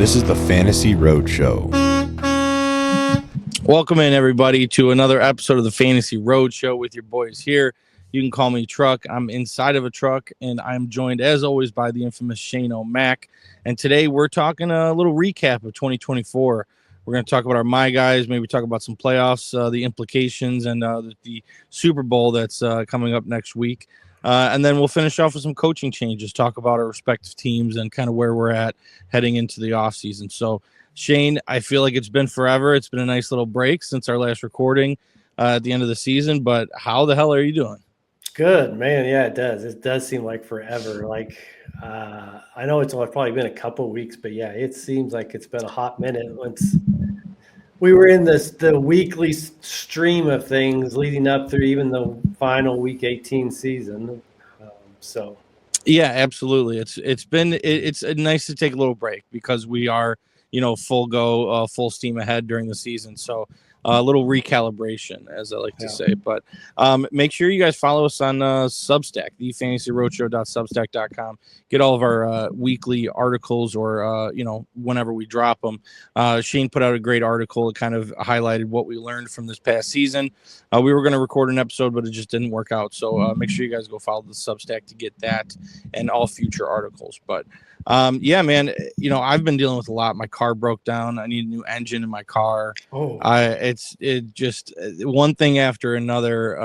This is the Fantasy Roadshow. Welcome in, everybody, to another episode of the Fantasy Roadshow with your boys here. You can call me Truck. I'm inside of a truck, and I'm joined, as always, by the infamous Shane O'Mac. And today we're talking a little recap of 2024. We're going to talk about our My Guys, maybe talk about some playoffs, the implications, and the Super Bowl that's coming up next week. And then we'll finish off with some coaching changes, talk about our respective teams and kind of where we're at heading into the offseason. So, Shane, I feel like it's been forever. It's been a nice little break since our last recording at the end of the season. But how the hell are you doing? Good, man. Yeah, it does. It does seem like forever. Like, I know it's only probably been a couple of weeks, but yeah, it seems like it's been a hot minute once we were in the weekly stream of things leading up through even the final week 18 season. Yeah, absolutely. It's nice to take a little break because we are, full go, full steam ahead during the season. So a little recalibration, as I like to say. But make sure you guys follow us on Substack, thefantasyroadshow.substack.com. Get all of our weekly articles or, whenever we drop them. Shane put out a great article that kind of highlighted what we learned from this past season. We were going to record an episode, but it just didn't work out. So make sure you guys go follow the Substack to get that and all future articles. But yeah, man, I've been dealing with a lot. My car broke down. I need a new engine in my car. It's just one thing after another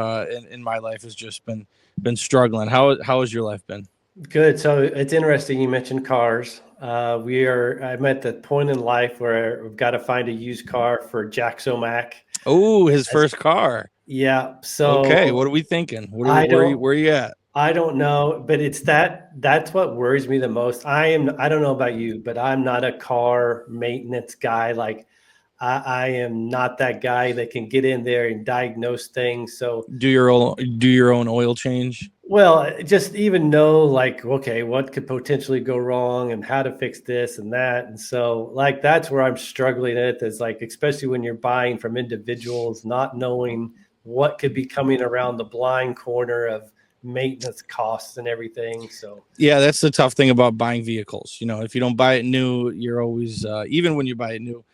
in my life has just been struggling. How has your life been? Good. So it's interesting you mentioned cars. I'm at the point in life where we've got to find a used car for Jax O'Mac. Oh, his first car. Yeah. So okay, what are we thinking? Where are you at? I don't know, but it's that's what worries me the most. I don't know about you, but I'm not a car maintenance guy. Like I am not that guy that can get in there and diagnose things. So do your own oil change. Well, just even know like, okay, what could potentially go wrong and how to fix this and that. And so like, that's where I'm struggling at is like, especially when you're buying from individuals, not knowing what could be coming around the blind corner of maintenance costs and everything. So yeah, that's the tough thing about buying vehicles. If you don't buy it new, you're always even when you buy it new,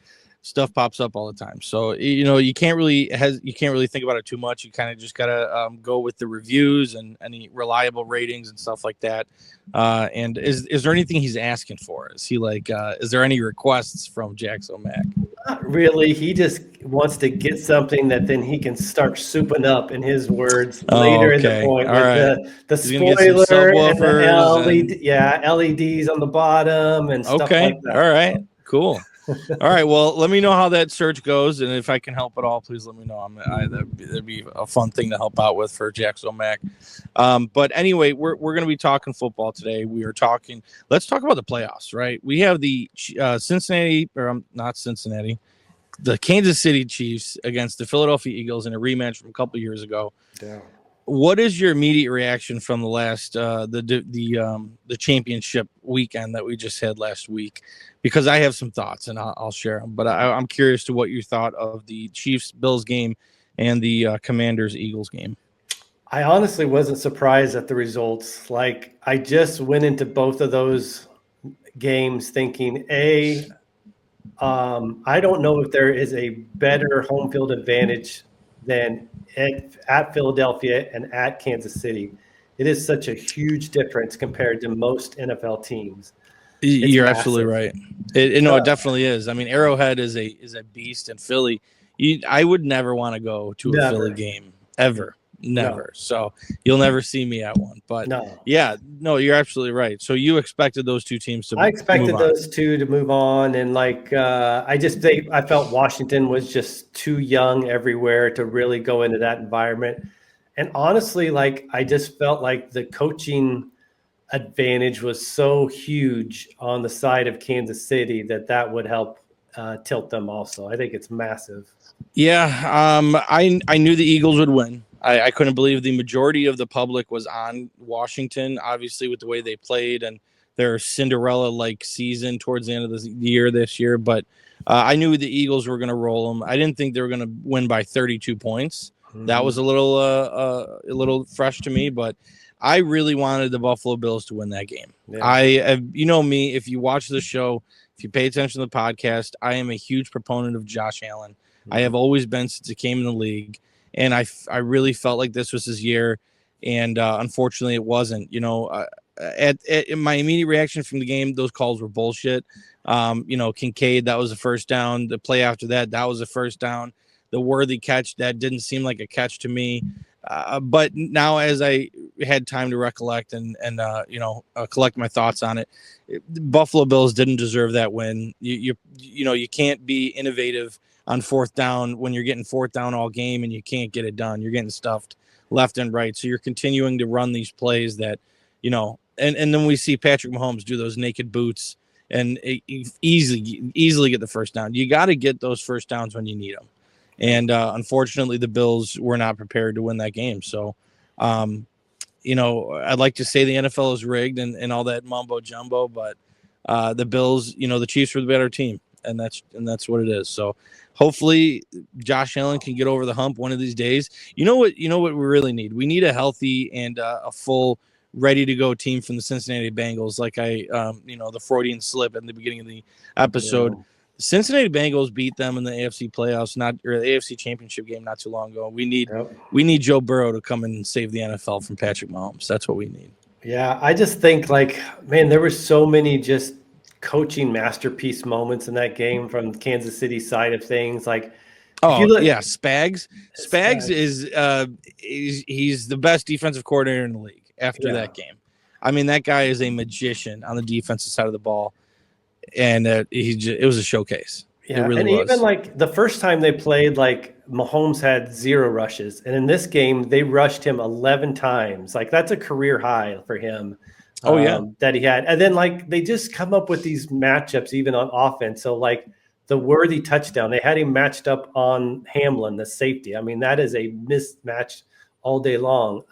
stuff pops up all the time. So you can't really think about it too much. You kind of just gotta go with the reviews and any reliable ratings and stuff like that. And is there anything he's asking for? Is he like is there any requests from Jax O'Mac? Not really. He just wants to get something that then he can start souping up, in his words, later in the point. All right. The spoiler and the LEDs on the bottom and stuff like that. All right. Cool. All right. Well, let me know how that search goes, and if I can help at all, please let me know. That'd be a fun thing to help out with for Jax O'Mac. But anyway, we're going to be talking football today. Let's talk about the playoffs, right? We have the the Kansas City Chiefs against the Philadelphia Eagles in a rematch from a couple of years ago. Yeah. What is your immediate reaction from the last the championship weekend that we just had last week? Because I have some thoughts and I'll share them. But I'm curious to what you thought of the Chiefs-Bills game and the Commanders-Eagles game. I honestly wasn't surprised at the results. Like I just went into both of those games thinking, I don't know if there is a better home field advantage than at Philadelphia and at Kansas City. It is such a huge difference compared to most NFL teams. You're absolutely right. It definitely is. I mean, Arrowhead is a beast, in Philly, I would never want to go to a Philly game ever. Never. No. So you'll never see me at one. But you're absolutely right. So you expected those two teams to. I expected those two to move on, and I felt Washington was just too young everywhere to really go into that environment. And honestly, I just felt like the coaching advantage was so huge on the side of Kansas City that would help tilt them also. I think it's massive. Yeah, I knew the Eagles would win. I couldn't believe the majority of the public was on Washington, obviously, with the way they played and their Cinderella-like season towards the end of the year this year. But I knew the Eagles were going to roll them. I didn't think they were going to win by 32 points. Mm-hmm. That was a little fresh to me, but I really wanted the Buffalo Bills to win that game. Yeah. You know me, if you watch the show, if if you pay attention to the podcast, I am a huge proponent of Josh Allen. I have always been since he came in the league, and I really felt like this was his year, and unfortunately it wasn't. At my immediate reaction from the game, those calls were bullshit. Kincaid, that was a first down. The play after that, that was a first down. The Worthy catch, that didn't seem like a catch to me. But now, as I had time to recollect and collect my thoughts on it, Buffalo Bills didn't deserve that win. You can't be innovative on fourth down when you're getting fourth down all game and you can't get it done. You're getting stuffed left and right. So you're continuing to run these plays that, and then we see Patrick Mahomes do those naked boots and easily get the first down. You got to get those first downs when you need them. And unfortunately, the Bills were not prepared to win that game. So, I'd like to say the NFL is rigged and all that mumbo jumbo, but the Bills, the Chiefs were the better team, and that's what it is. So, hopefully, Josh Allen can get over the hump one of these days. You know what we really need? We need a healthy and a full, ready to go team from the Cincinnati Bengals. Like the Freudian slip at the beginning of the episode. Yeah. Cincinnati Bengals beat them in the AFC playoffs, the AFC Championship game not too long ago. We need Joe Burrow to come in and save the NFL from Patrick Mahomes. That's what we need. Yeah, I just think there were so many just coaching masterpiece moments in that game from the Kansas City side of things. Spags. Spags is he's the best defensive coordinator in the league after that game. I mean, that guy is a magician on the defensive side of the ball. And it was a showcase. Yeah, it really was. Even the first time they played, Mahomes had 0 rushes, and in this game they rushed him 11 times. That's a career high for him. That he had, and then they just come up with these matchups even on offense. So the Worthy touchdown, they had him matched up on Hamlin, the safety. I mean, that is a mismatch all day long.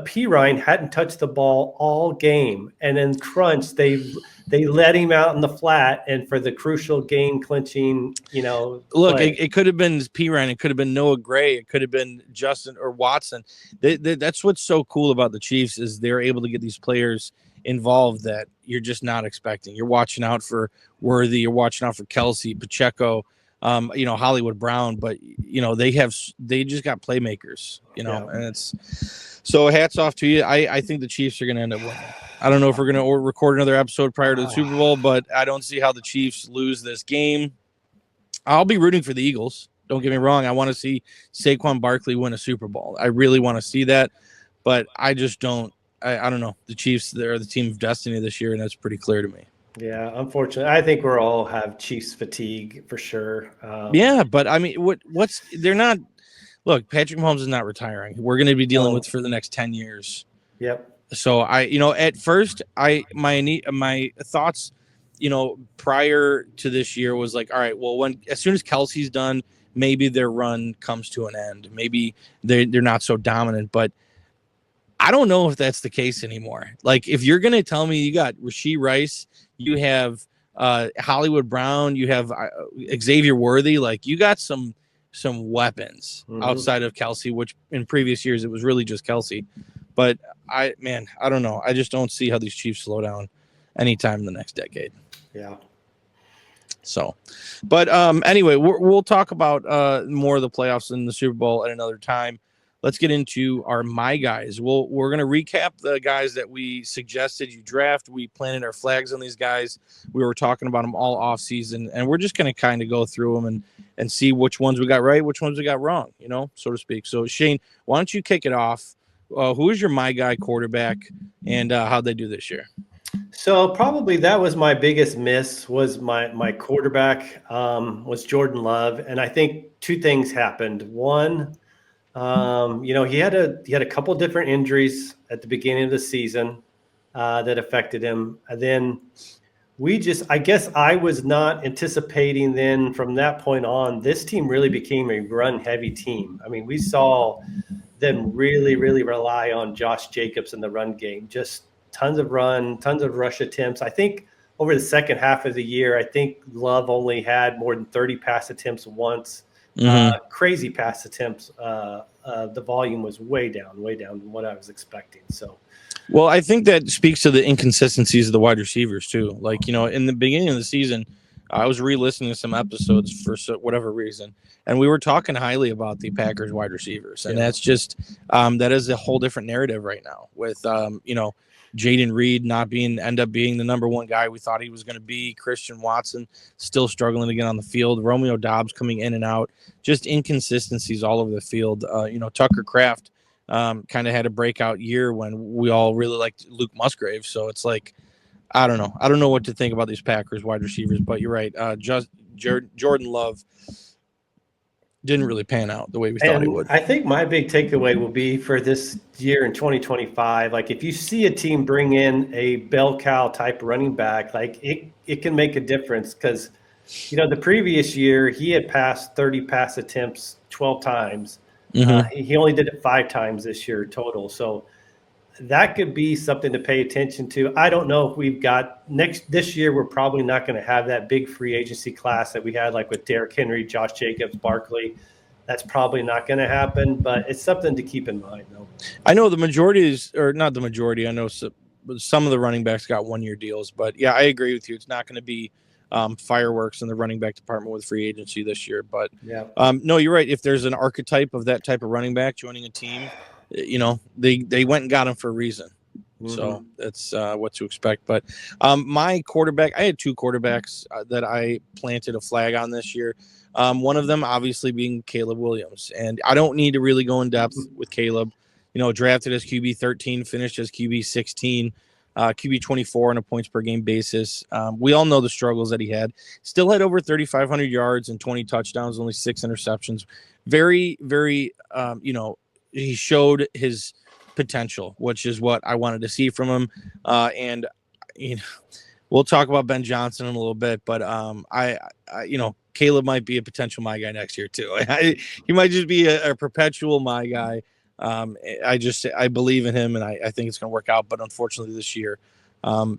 P. Ryan hadn't touched the ball all game, and in crunch they let him out in the flat, and for the crucial game clinching, look, it could have been P. Ryan, it could have been Noah Gray, it could have been Justin or Watson. That's what's so cool about the Chiefs is they're able to get these players involved that you're just not expecting. You're watching out for Worthy, you're watching out for Kelsey, Pacheco, Hollywood Brown, but they just got playmakers, and it's so hats off to you. I think the Chiefs are going to end up winning. I don't know if we're going to record another episode prior to the Super Bowl, but I don't see how the Chiefs lose this game. I'll be rooting for the Eagles. Don't get me wrong. I want to see Saquon Barkley win a Super Bowl. I really want to see that, but I just don't. I don't know. The Chiefs, they're the team of destiny this year, and that's pretty clear to me. Yeah, unfortunately, I think we're all have Chiefs fatigue for sure. But I mean, they're not. Look, Patrick Mahomes is not retiring. We're going to be dealing with for the next 10 years. Yep. So at first, my thoughts, prior to this year was all right, well, as soon as Kelsey's done, maybe their run comes to an end. Maybe they're not so dominant, but I don't know if that's the case anymore. If you're going to tell me you got Rashee Rice, you have Hollywood Brown, you have Xavier Worthy, you got some weapons outside of Kelsey, which in previous years it was really just Kelsey. But I don't know. I just don't see how these Chiefs slow down anytime in the next decade. Yeah. So, but anyway, we'll talk about more of the playoffs in the Super Bowl at another time. Let's get into our My Guys. We're going to recap the guys that we suggested you draft. We planted our flags on these guys. We were talking about them all off season, and we're just going to kind of go through them and see which ones we got right, which ones we got wrong, so to speak. So Shane, why don't you kick it off? Who is your My Guy quarterback, and how'd they do this year? So probably that was my biggest miss was my quarterback was Jordan Love. And I think 2 things happened. One, he had a couple different injuries at the beginning of the season that affected him. And then I guess I was not anticipating then from that point on, this team really became a run heavy team. I mean, we saw them really, really rely on Josh Jacobs in the run game, just tons of rush attempts. I think over the second half of the year, I think Love only had more than 30 pass attempts once. Crazy pass attempts. The volume was way down from what I was expecting. So Well, I think that speaks to the inconsistencies of the wide receivers too. Like, in the beginning of the season, I was re-listening to some episodes for whatever reason, and we were talking highly about the Packers wide receivers, and that's just that is a whole different narrative right now with Jaden Reed not end up being the number one guy we thought he was going to be. Christian Watson still struggling to get on the field. Romeo Doubs coming in and out. Just inconsistencies all over the field. Tucker Kraft kind of had a breakout year when we all really liked Luke Musgrave. So it's like, I don't know. I don't know what to think about these Packers wide receivers, but you're right. Jordan Love didn't really pan out the way we thought he would. I think my big takeaway will be for this year in 2025, like if you see a team bring in a bell cow type running back, like it can make a difference because, the previous year he had passed 30 pass attempts 12 times. Mm-hmm. He only did it 5 times this year total. So that could be something to pay attention to. I don't know if we've got this year. We're probably not going to have that big free agency class that we had, like with Derrick Henry, Josh Jacobs, Barkley. That's probably not going to happen, but it's something to keep in mind, though. I know the majority or not the majority. I know some of the running backs got 1-year deals, but yeah, I agree with you. It's not going to be fireworks in the running back department with free agency this year. But no, you're right. If there's an archetype of that type of running back joining a team, they went and got him for a reason. Mm-hmm. So that's what to expect. But my quarterback, I had 2 quarterbacks that I planted a flag on this year. One of them obviously being Caleb Williams. And I don't need to really go in depth with Caleb. Drafted as QB 13, finished as QB 16. QB 24 on a points per game basis. We all know the struggles that he had. Still had over 3,500 yards and 20 touchdowns, only 6 interceptions. Very, very, he showed his potential, which is what I wanted to see from him. And we'll talk about Ben Johnson in a little bit, but Caleb might be a potential my guy next year too. He might just be a perpetual my guy. I believe in him, and I think it's going to work out. But unfortunately, this year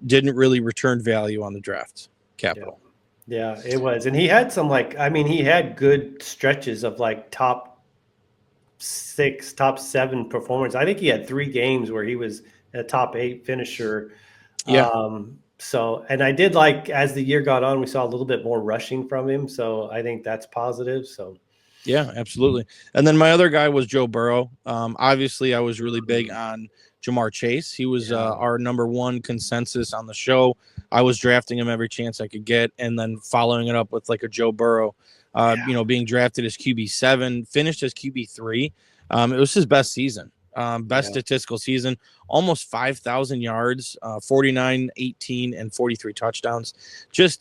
didn't really return value on the draft capital. Yeah, it was, and he had some he had good stretches of top 6, top 7 performance. I think he had 3 games where he was a top 8 finisher. Yeah. And I did as the year got on, we saw a little bit more rushing from him. So I think that's positive. So. Yeah, absolutely. And then my other guy was Joe Burrow. Obviously, I was really big on Jamar Chase. He was our number 1 consensus on the show. I was drafting him every chance I could get, and then following it up with a Joe Burrow. Being drafted as QB7, finished as QB3. It was his best season, statistical season, almost 5,000 yards, 49, 18, and 43 touchdowns.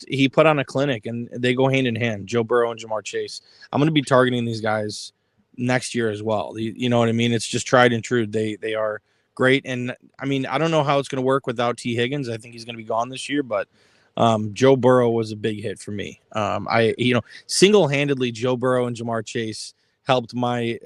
He put on a clinic, and they go hand in hand, Joe Burrow and Jamar Chase. I'm going to be targeting these guys next year as well. You know what I mean? It's just tried and true. They are great. And I don't know how it's going to work without T. Higgins. I think he's going to be gone this year, but Joe Burrow was a big hit for me. Single-handedly, Joe Burrow and Jamar Chase helped my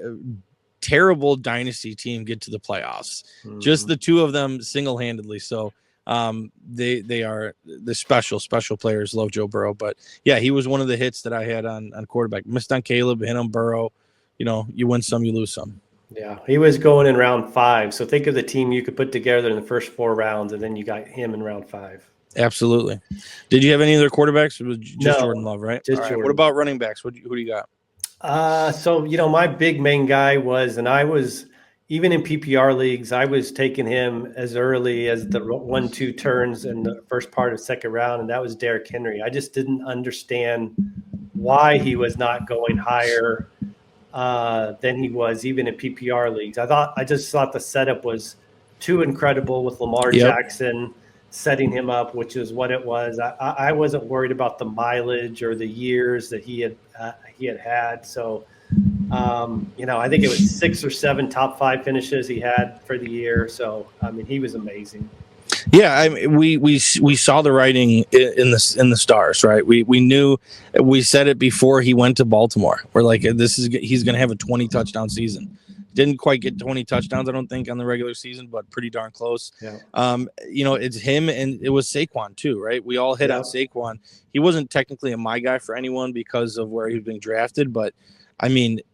terrible dynasty team get to the playoffs. Mm-hmm. Just the 2 of them single-handedly. So they are the special players. Love Joe Burrow, but yeah, he was one of the hits that I had on quarterback. Missed on Caleb, hit on Burrow. You win some, you lose some. Yeah, he was going in round 5. So think of the team you could put together in the first 4 rounds, and then you got him in round 5. Absolutely. Did you have any other quarterbacks? It was just Jordan Love, right? Just Jordan. What about running backs? Who do you got? My big main guy was, and I was even in PPR leagues, I was taking him as early as the 1-2 turns in the first part of second round, and that was Derrick Henry. I just didn't understand why he was not going higher than he was even in PPR leagues. I just thought the setup was too incredible with Lamar Jackson setting him up, which is what it was. I wasn't worried about the mileage or the years that he had. So, I think it was 6 or 7 top 5 finishes he had for the year. So, he was amazing. Yeah, we saw the writing in the stars, right? We knew, we said it before he went to Baltimore. We're like, he's going to have a 20 touchdown season. Didn't quite get 20 touchdowns, I don't think, on the regular season, but pretty darn close. Yeah. It's him, and it was Saquon too, right? We all hit on Saquon. He wasn't technically a my guy for anyone because of where he was being drafted, but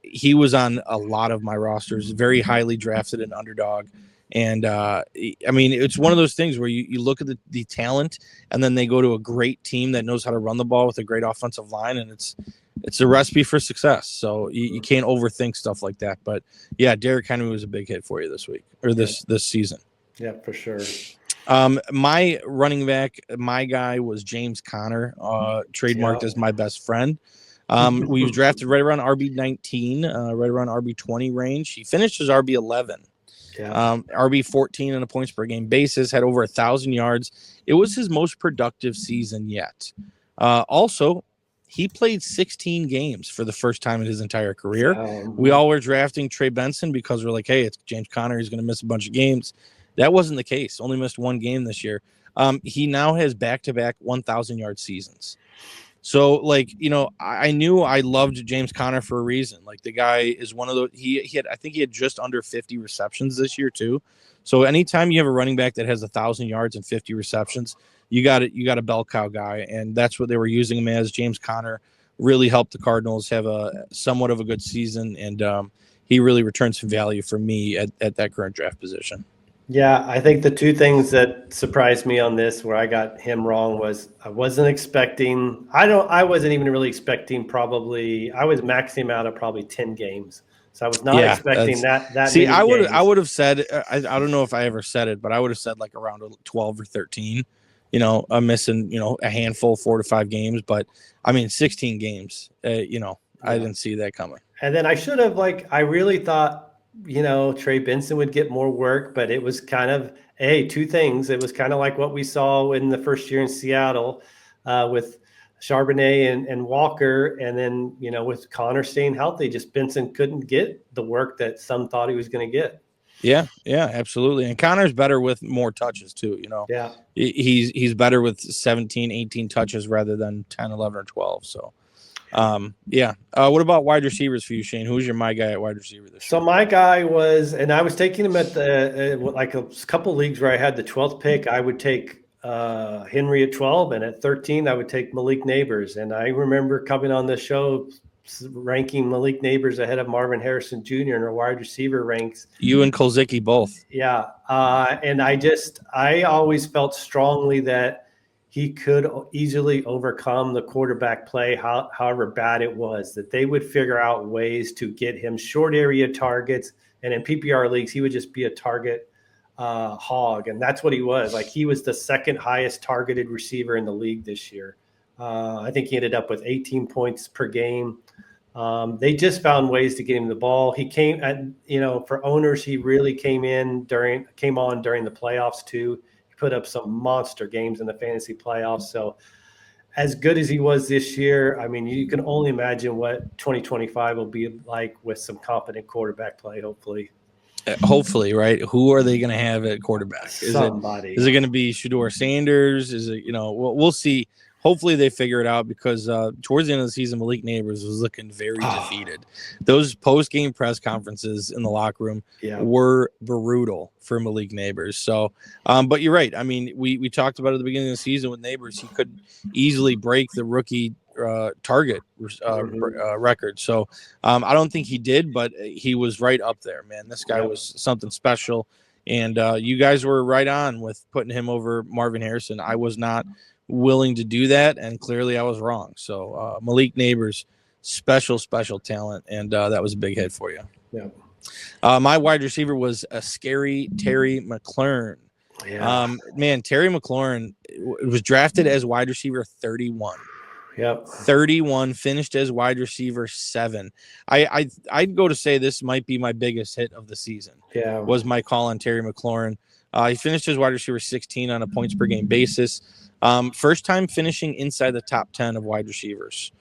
he was on a lot of my rosters, very highly drafted and underdog. And I mean, it's one of those things where you look at the talent, and then they go to a great team that knows how to run the ball with a great offensive line, and it's a recipe for success. So you can't overthink stuff like that. But yeah, Derrick Henry was a big hit for you this week or this season. Yeah, for sure. My running back, my guy was James Conner, trademarked as my best friend. We was drafted right around RB19, right around RB20 range. He finished as RB11. Yeah. RB14 on a points per game basis, had over 1,000 yards. It was his most productive season yet. Also, he played 16 games for the first time in his entire career. We all were drafting Trey Benson because we're like, hey, it's James Conner. He's going to miss a bunch of games. That wasn't the case. Only missed one game this year. He now has back-to-back 1,000-yard seasons. So, like, you know, I knew I loved James Conner for a reason. Like, the guy is one of those. I think he had just under 50 receptions this year too. So, anytime you have a running back that has 1,000 yards and 50 receptions, you got a bell cow guy, and that's what they were using him as. James Conner really helped the Cardinals have a somewhat of a good season, and he really returned some value for me at that current draft position. Yeah, I think the two things that surprised me on this where I got him wrong was I wasn't even really expecting I was maxing him out at probably 10 games. So I was not expecting that See, many I would have said I don't know if I ever said it, but I would have said like around 12 or 13. You know, I'm missing, you know, a handful, 4 to 5 games, but I mean 16 games, you know, yeah. I didn't see that coming. And then I should have I really thought, you know, Trey Benson would get more work, but it was kind of, two things. It was kind of like what we saw in the first year in Seattle with Charbonnet and Walker. And then, you know, with Connor staying healthy, just Benson couldn't get the work that some thought he was going to get. Yeah, absolutely. And Connor's better with more touches too, you know. Yeah. He's better with 17, 18 touches rather than 10, 11, or 12. So, what about wide receivers for you, Shane? Who's your my guy at wide receiver this year? So my guy was, and I was taking him at the like a couple leagues where I had the 12th pick. I would take Henry at 12, and at 13 I would take Malik Neighbors. And I remember coming on the show ranking Malik Neighbors ahead of Marvin Harrison Jr. in our wide receiver ranks. You and Kolzicki both. Yeah, and I always felt strongly that he could easily overcome the quarterback play, however bad it was, that they would figure out ways to get him short area targets. And in PPR leagues, he would just be a target hog. And that's what he was. Like, he was the second highest targeted receiver in the league this year. I think he ended up with 18 points per game. They just found ways to get him the ball. He came for owners, he really came on during the playoffs too. Put up some monster games in the fantasy playoffs. So as good as he was this year, I mean, you can only imagine what 2025 will be like with some competent quarterback play, hopefully. Hopefully, right? Who are they going to have at quarterback? Somebody. Is it going to be Shedeur Sanders? Is it, we'll see. Hopefully they figure it out because towards the end of the season, Malik Neighbors was looking very defeated. Those post-game press conferences in the locker room were brutal for Malik Neighbors. So, but you're right. I mean, we talked about at the beginning of the season with Neighbors, he could easily break the rookie target record. So I don't think he did, but he was right up there, man. This guy was something special. And you guys were right on with putting him over Marvin Harrison. I was not willing to do that, and clearly I was wrong. So Malik Neighbors, special talent, and that was a big hit for you. Yeah. My wide receiver was a scary Terry McLaurin. Man, Terry McLaurin was drafted as wide receiver 31. Yep. 31, finished as wide receiver 7. I'd go to say this might be my biggest hit of the season. Yeah. Was my call on Terry McLaurin. He finished as wide receiver 16 on a points per game basis. First time finishing inside the top 10 of wide receivers.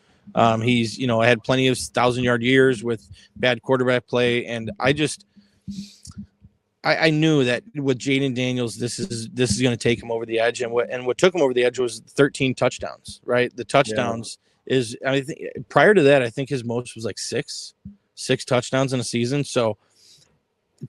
He's, had plenty of 1,000-yard years with bad quarterback play. And I knew that with Jaden Daniels, this is going to take him over the edge. And what took him over the edge was 13 touchdowns, right? The touchdowns is, I think prior to that, I think his most was like six touchdowns in a season. So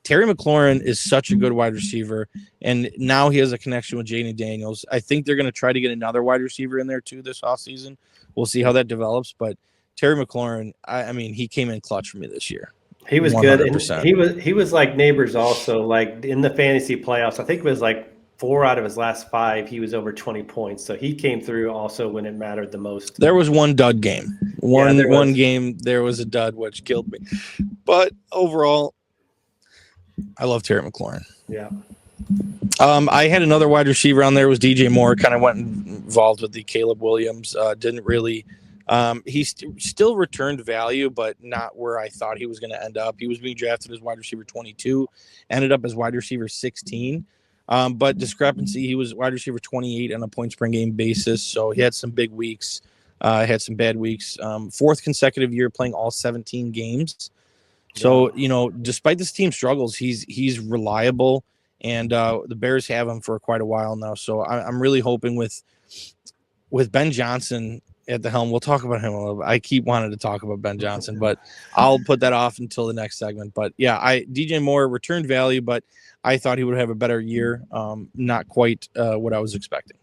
Terry McLaurin is such a good wide receiver, and now he has a connection with Jaden Daniels. I think they're going to try to get another wide receiver in there too this offseason. We'll see how that develops, but Terry McLaurin, I mean, he came in clutch for me this year. He was good, and 100%. he was like Neighbors also, like in the fantasy playoffs. I think it was like 4 out of his last 5. He was over 20 points, so he came through also when it mattered the most. There was one dud game. One game there was a dud, which killed me. But overall, I love Terry McLaurin. Yeah. I had another wide receiver on there. Was DJ Moore. Kind of went involved with the Caleb Williams. Didn't really. He still returned value, but not where I thought he was going to end up. He was being drafted as wide receiver 22, ended up as wide receiver 16. But discrepancy, he was wide receiver 28 on a points per game basis. So he had some big weeks, had some bad weeks. 4th consecutive year playing all 17 games. So, despite this team struggles, he's reliable, and the Bears have him for quite a while now. So I'm really hoping with Ben Johnson at the helm, we'll talk about him a little bit. I keep wanting to talk about Ben Johnson, but I'll put that off until the next segment. But yeah, DJ Moore returned value, but I thought he would have a better year. Not quite what I was expecting.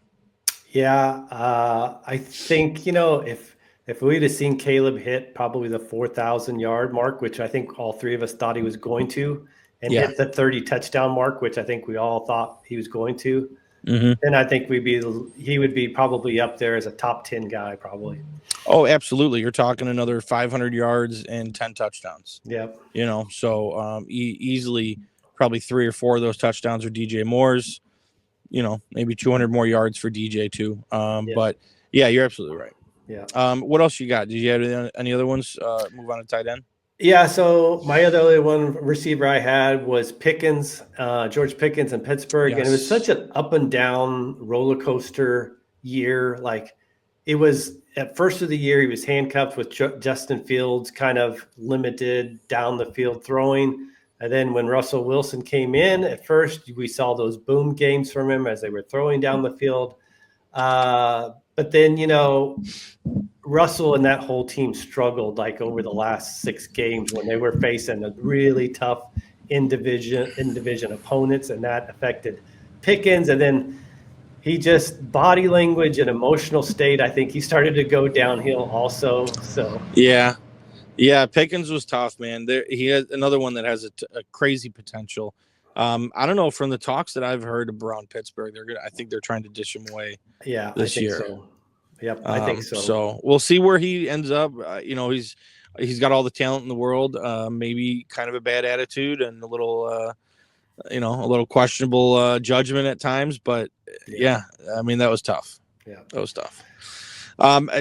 Yeah, I think if we'd have seen Caleb hit probably the 4,000-yard mark, which I think all 3 of us thought he was going to, and hit the 30 touchdown mark, which I think we all thought he was going to, then I think he would be probably up there as a top 10 guy probably. Oh, absolutely. You're talking another 500 yards and 10 touchdowns. Yep. So easily probably 3 or 4 of those touchdowns are DJ Moore's. Maybe 200 more yards for DJ too. But yeah, you're absolutely right. Yeah. What else you got? Did you have any other ones? Move on to tight end. Yeah. So my other one receiver I had was Pickens, George Pickens in Pittsburgh. Yes. And it was such an up and down roller coaster year. Like it was at first of the year, he was handcuffed with Justin Fields, kind of limited down the field throwing. And then when Russell Wilson came in, at first we saw those boom games from him as they were throwing down the field. But then, Russell and that whole team struggled like over the last 6 games when they were facing a really tough in division opponents, and that affected Pickens. And then he just body language and emotional state, I think he started to go downhill also. So yeah, Pickens was tough, man. He has another one that has a crazy potential. I don't know, from the talks that I've heard around Pittsburgh, I think they're trying to dish him away. Yeah, this year. So. Yep, I think so. So we'll see where he ends up. He's got all the talent in the world. Maybe kind of a bad attitude and a little questionable judgment at times. But yeah, I mean that was tough. Yeah, that was tough.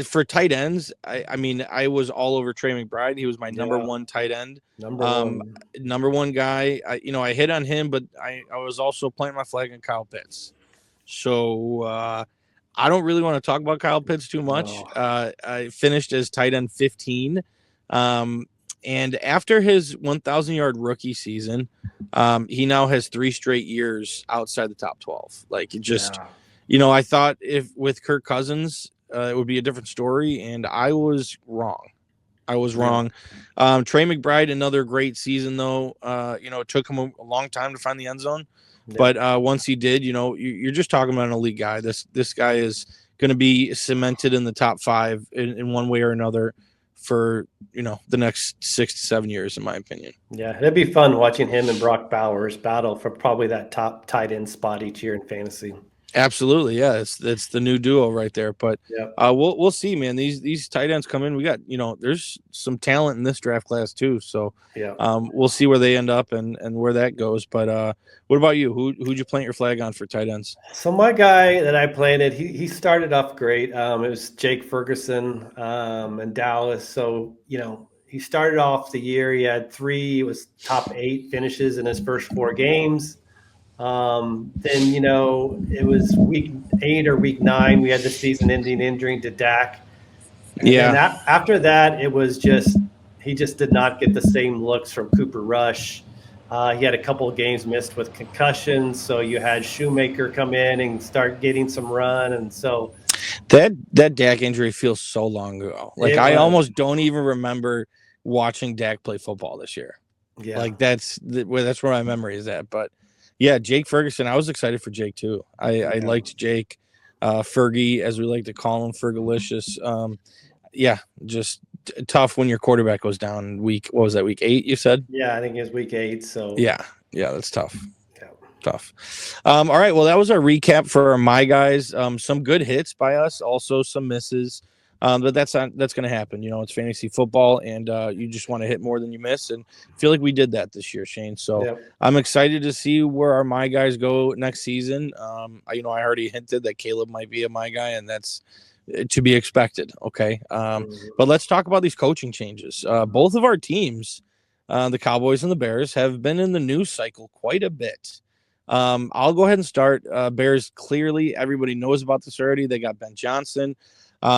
For tight ends, I was all over Trey McBride. He was my number 1 tight end. Number one guy. I hit on him, but I was also planting my flag on Kyle Pitts. So I don't really want to talk about Kyle Pitts too much. I finished as tight end 15. And after his 1,000-yard rookie season, he now has 3 straight years outside the top 12. Like, it just, I thought with Kirk Cousins, it would be a different story, and I was wrong. Trey McBride, another great season, though. It took him a long time to find the end zone. Yeah. But once he did, you're just talking about an elite guy. This guy is going to be cemented in the top 5 in one way or another for the next 6 to 7 years, in my opinion. Yeah, it'd be fun watching him and Brock Bowers battle for probably that top tight end spot each year in fantasy. Absolutely, yeah, it's the new duo right there. But we'll see, man. These tight ends come in. We got there's some talent in this draft class too. So we'll see where they end up and where that goes. But what about you? Who'd you plant your flag on for tight ends? So my guy that I planted, he started off great. It was Jake Ferguson in Dallas. So he started off the year. He had 3. It was top 8 finishes in his first 4 games. Then it was week 8 or week 9. We had the season-ending injury to Dak. And after that, it was he just did not get the same looks from Cooper Rush. He had a couple of games missed with concussions, so you had Shoemaker come in and start getting some run, and so that Dak injury feels so long ago. Like I almost don't even remember watching Dak play football this year. Yeah, like that's where my memory is at, but. Yeah, Jake Ferguson. I was excited for Jake too. I liked Jake, Fergie, as we like to call him, Fergalicious. Just tough when your quarterback goes down week. What was that, week 8? You said? Yeah, I think it's week 8. So Yeah, that's tough. yeah. Tough. All right. Well, that was our recap for our my guys. Some good hits by us, also some misses. But that's going to happen. You know, it's fantasy football, and you just want to hit more than you miss. And I feel like we did that this year, Shane. So Yep. I'm excited to see where our my guys go next season. I already hinted that Caleb might be a my guy, and that's to be expected. Okay. But let's talk about these coaching changes. Both of our teams, the Cowboys and the Bears, have been in the news cycle quite a bit. I'll go ahead and start. Bears, clearly everybody knows about this already. They got Ben Johnson.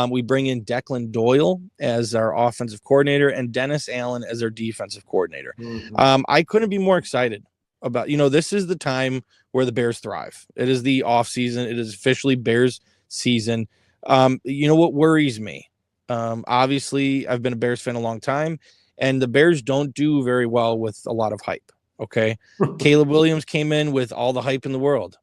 We bring in Declan Doyle as our offensive coordinator and Dennis Allen as our defensive coordinator. I couldn't be more excited about, this is the time where the Bears thrive. It is the offseason. It is officially Bears season. What worries me? Obviously, I've been a Bears fan a long time, and the Bears don't do very well with a lot of hype. Okay. Caleb Williams came in with all the hype in the world.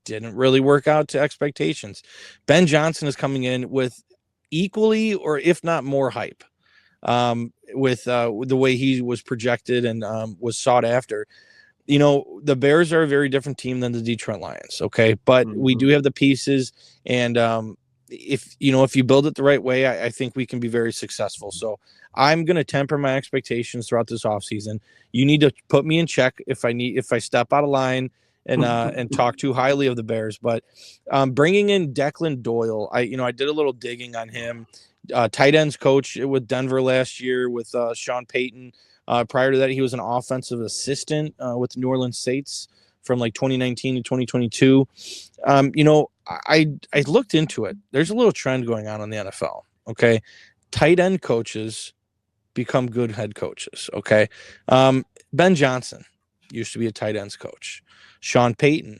Didn't really work out to expectations. Ben Johnson is coming in with equally or if not more hype with the way he was projected and was sought after. The Bears are a very different team than the Detroit Lions. Okay. But we do have the pieces, and if you build it the right way, I think we can be very successful. So I'm going to temper my expectations throughout this offseason. You need to put me in check if I step out of line and talk too highly of the Bears. But bringing in Declan Doyle, I did a little digging on him. Tight ends coach with Denver last year with Sean Payton. Prior to that, he was an offensive assistant with the New Orleans Saints from like 2019 to 2022. I looked into it. There's a little trend going on in the NFL. Okay. Tight end coaches become good head coaches. Okay. Ben Johnson used to be a tight ends coach. Sean Payton.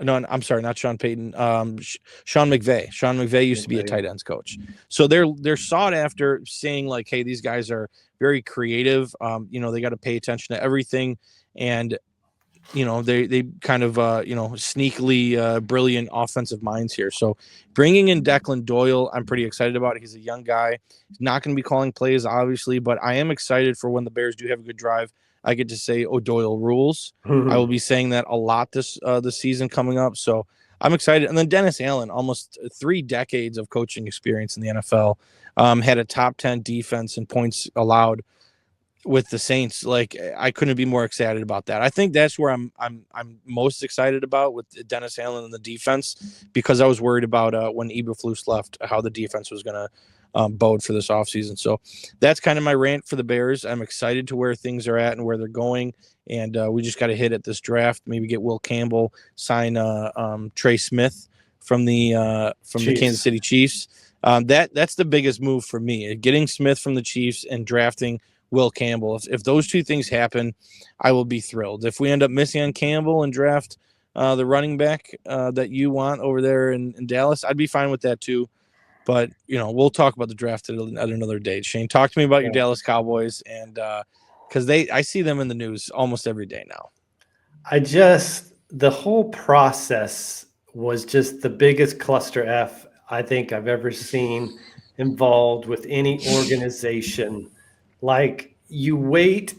No, I'm sorry, not Sean Payton. Sean McVay. Sean McVay used to be a tight ends coach. So they're sought after, saying like, hey, these guys are very creative. They got to pay attention to everything. And they kind of sneakily brilliant offensive minds here. So bringing in Declan Doyle, I'm pretty excited about. He's a young guy. He's not going to be calling plays, obviously, but I am excited for when the Bears do have a good drive. I get to say, "Oh, Doyle rules." I will be saying that a lot this season coming up. So I'm excited. And then Dennis Allen, almost 3 decades of coaching experience in the NFL, had a top 10 defense and points allowed with the Saints. Like, I couldn't be more excited about that. I think that's where I'm most excited about with Dennis Allen and the defense, because I was worried about when Eberflus left, how the defense was going to bode for this offseason. So that's kind of my rant for the Bears. I'm excited to where things are at and where they're going. And we just got to hit at this draft, maybe get Will Campbell, sign Trey Smith from the Kansas City Chiefs. That's the biggest move for me, getting Smith from the Chiefs and drafting Will Campbell. If those two things happen, I will be thrilled. If we end up missing on Campbell and draft the running back that you want over there in Dallas, I'd be fine with that too. But we'll talk about the draft at another date. Shane, talk to me about your Dallas Cowboys, and because I see them in the news almost every day now. The whole process was just the biggest cluster F I think I've ever seen involved with any organization. Like, you wait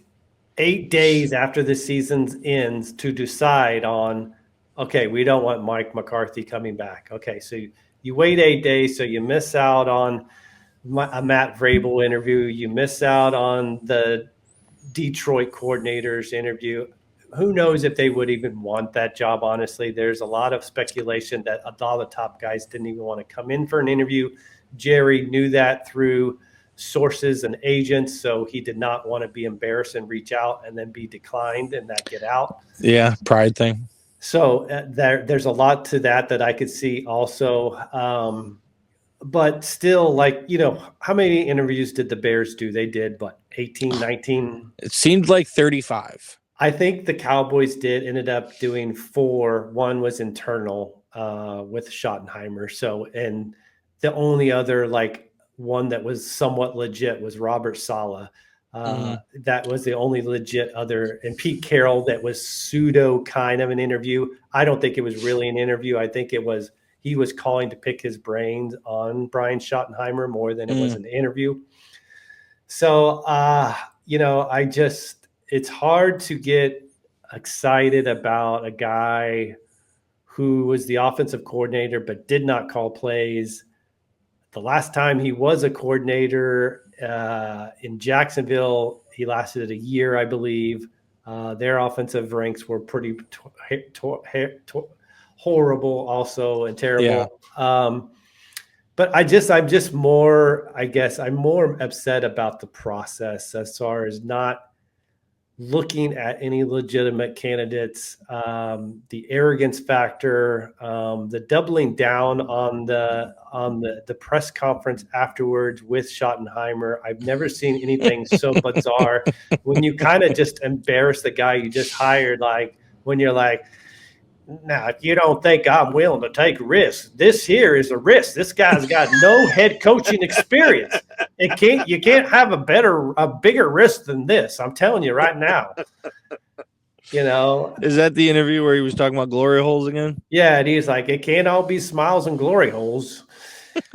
8 days after the season ends to decide on, okay, we don't want Mike McCarthy coming back. Okay, so you wait 8 days, so you miss out on a Matt Vrabel interview. You miss out on the Detroit coordinator's interview. Who knows if they would even want that job, honestly. There's a lot of speculation that all the top guys didn't even want to come in for an interview. Jerry knew that through sources and agents, so he did not want to be embarrassed and reach out and then be declined and not get out. Yeah, pride thing. So there's a lot to that I could see also. But still, how many interviews did the Bears do? They did, 18, 19? It seemed like 35. I think the Cowboys ended up doing 4. One was internal with Schottenheimer. So, and the only other one that was somewhat legit was Robert Saleh. That was the only legit other, and Pete Carroll, that was pseudo kind of an interview. I don't think it was really an interview. I think he was calling to pick his brains on Brian Schottenheimer more than it was an interview. So, it's hard to get excited about a guy who was the offensive coordinator but did not call plays. The last time he was a coordinator in Jacksonville, he lasted a year, I believe. Their offensive ranks were pretty horrible also and terrible. Yeah. But I'm just more, I guess, I'm more upset about the process as far as not looking at any legitimate candidates, the arrogance factor, the doubling down on the press conference afterwards with Schottenheimer. I've never seen anything so bizarre when you kind of just embarrass the guy you just hired. Like when you're like, now, if you don't think I'm willing to take risks, this here is a risk. This guy's got no head coaching experience. You can't have a bigger risk than this. I'm telling you right now. Is that the interview where he was talking about glory holes again? Yeah, and he's like, it can't all be smiles and glory holes.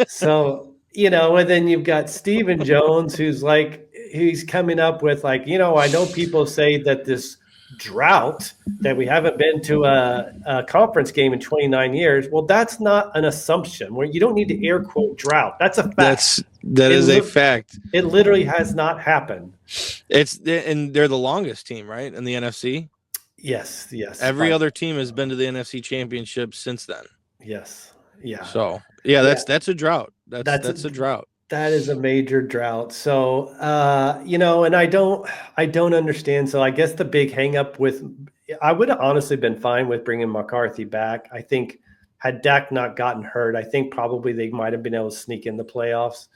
So, and then you've got Stephen Jones, who's like, he's coming up with like, I know people say that this drought that we haven't been to a conference game in 29 years. Well, that's not an assumption where you don't need to air quote drought. That's a fact. That is a fact. It literally has not happened. And they're the longest team, right? In the NFC. Yes. Every other team has been to the NFC Championship since then. Yes. Yeah. So that's a drought. That's a drought. That is a major drought. So, and I don't understand. So I guess the big hang up I would have honestly been fine with bringing McCarthy back. I think had Dak not gotten hurt, I think probably they might have been able to sneak in the playoffs.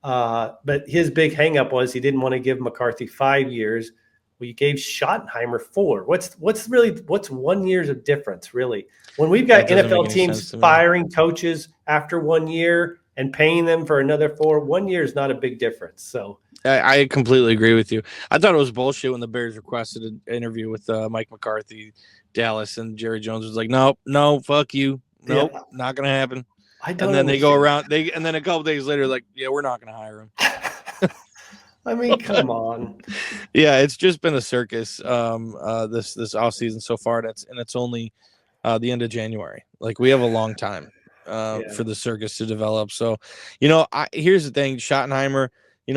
But his big hang up was he didn't want to give McCarthy 5 years. Well, you gave Schottenheimer 4. What's 1 year's of difference, really? When we've got NFL teams firing coaches after 1 year and paying them for another 4, 1 year is not a big difference. So I completely agree with you. I thought it was bullshit when the Bears requested an interview with Mike McCarthy, Dallas, and Jerry Jones was like, no, fuck you. Nope, not going to happen. And then they go around, and then a couple days later, like, yeah, we're not going to hire him. I mean, come on. Yeah, it's just been a circus this offseason so far. It's only the end of January. Like, we have a long time for the circus to develop. So, here's the thing. Schottenheimer,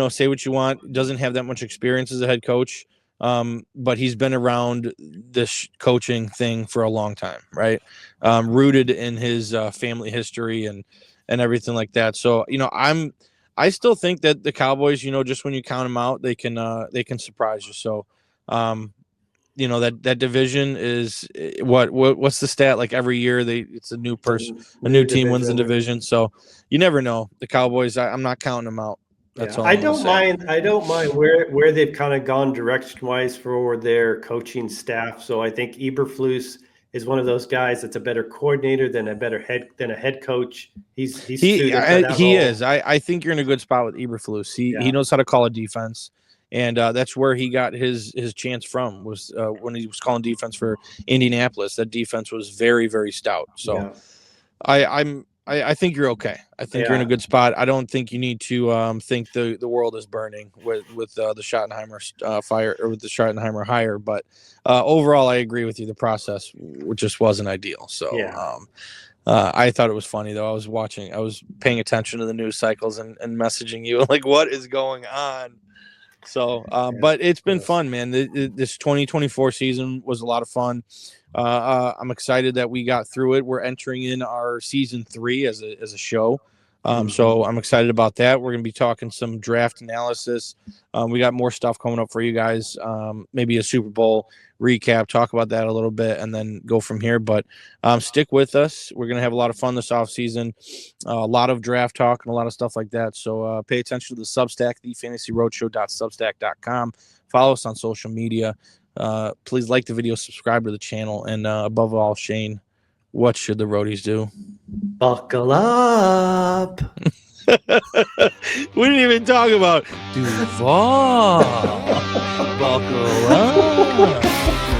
say what you want, doesn't have that much experience as a head coach, but he's been around this coaching thing for a long time, right? Rooted in his family history and everything like that. So, I still think that the Cowboys, just when you count them out, they can surprise you. So, that division is what's the stat? Like every year it's a new person, a new team wins the division. So you never know. The Cowboys, I'm not counting them out. That's all. I don't mind where they've kind of gone direction wise for their coaching staff. So I think Eberflus is one of those guys that's a better coordinator than a head coach. He is. I think you're in a good spot with Eberflus. He knows how to call a defense, and that's where he got his chance from. Was when he was calling defense for Indianapolis. That defense was very, very stout. So I think you're okay. I think you're in a good spot. I don't think you need to think the world is burning with the Schottenheimer fire or with the Schottenheimer hire. But overall, I agree with you. The process just wasn't ideal. So I thought it was funny though. I was paying attention to the news cycles and messaging you like, what is going on? So, but it's been fun, man. This 2024 season was a lot of fun. I'm excited that we got through it. We're entering in our season 3 as a show. So I'm excited about that. We're going to be talking some draft analysis. We got more stuff coming up for you guys. Maybe a Super Bowl recap, talk about that a little bit, and then go from here. But stick with us. We're going to have a lot of fun this offseason, a lot of draft talk and a lot of stuff like that. So pay attention to the Substack, thefantasyroadshow.substack.com. Follow us on social media. Please like the video, subscribe to the channel, and above all, Shane, what should the roadies do? Buckle up. We didn't even talk about Duval. Buckle up.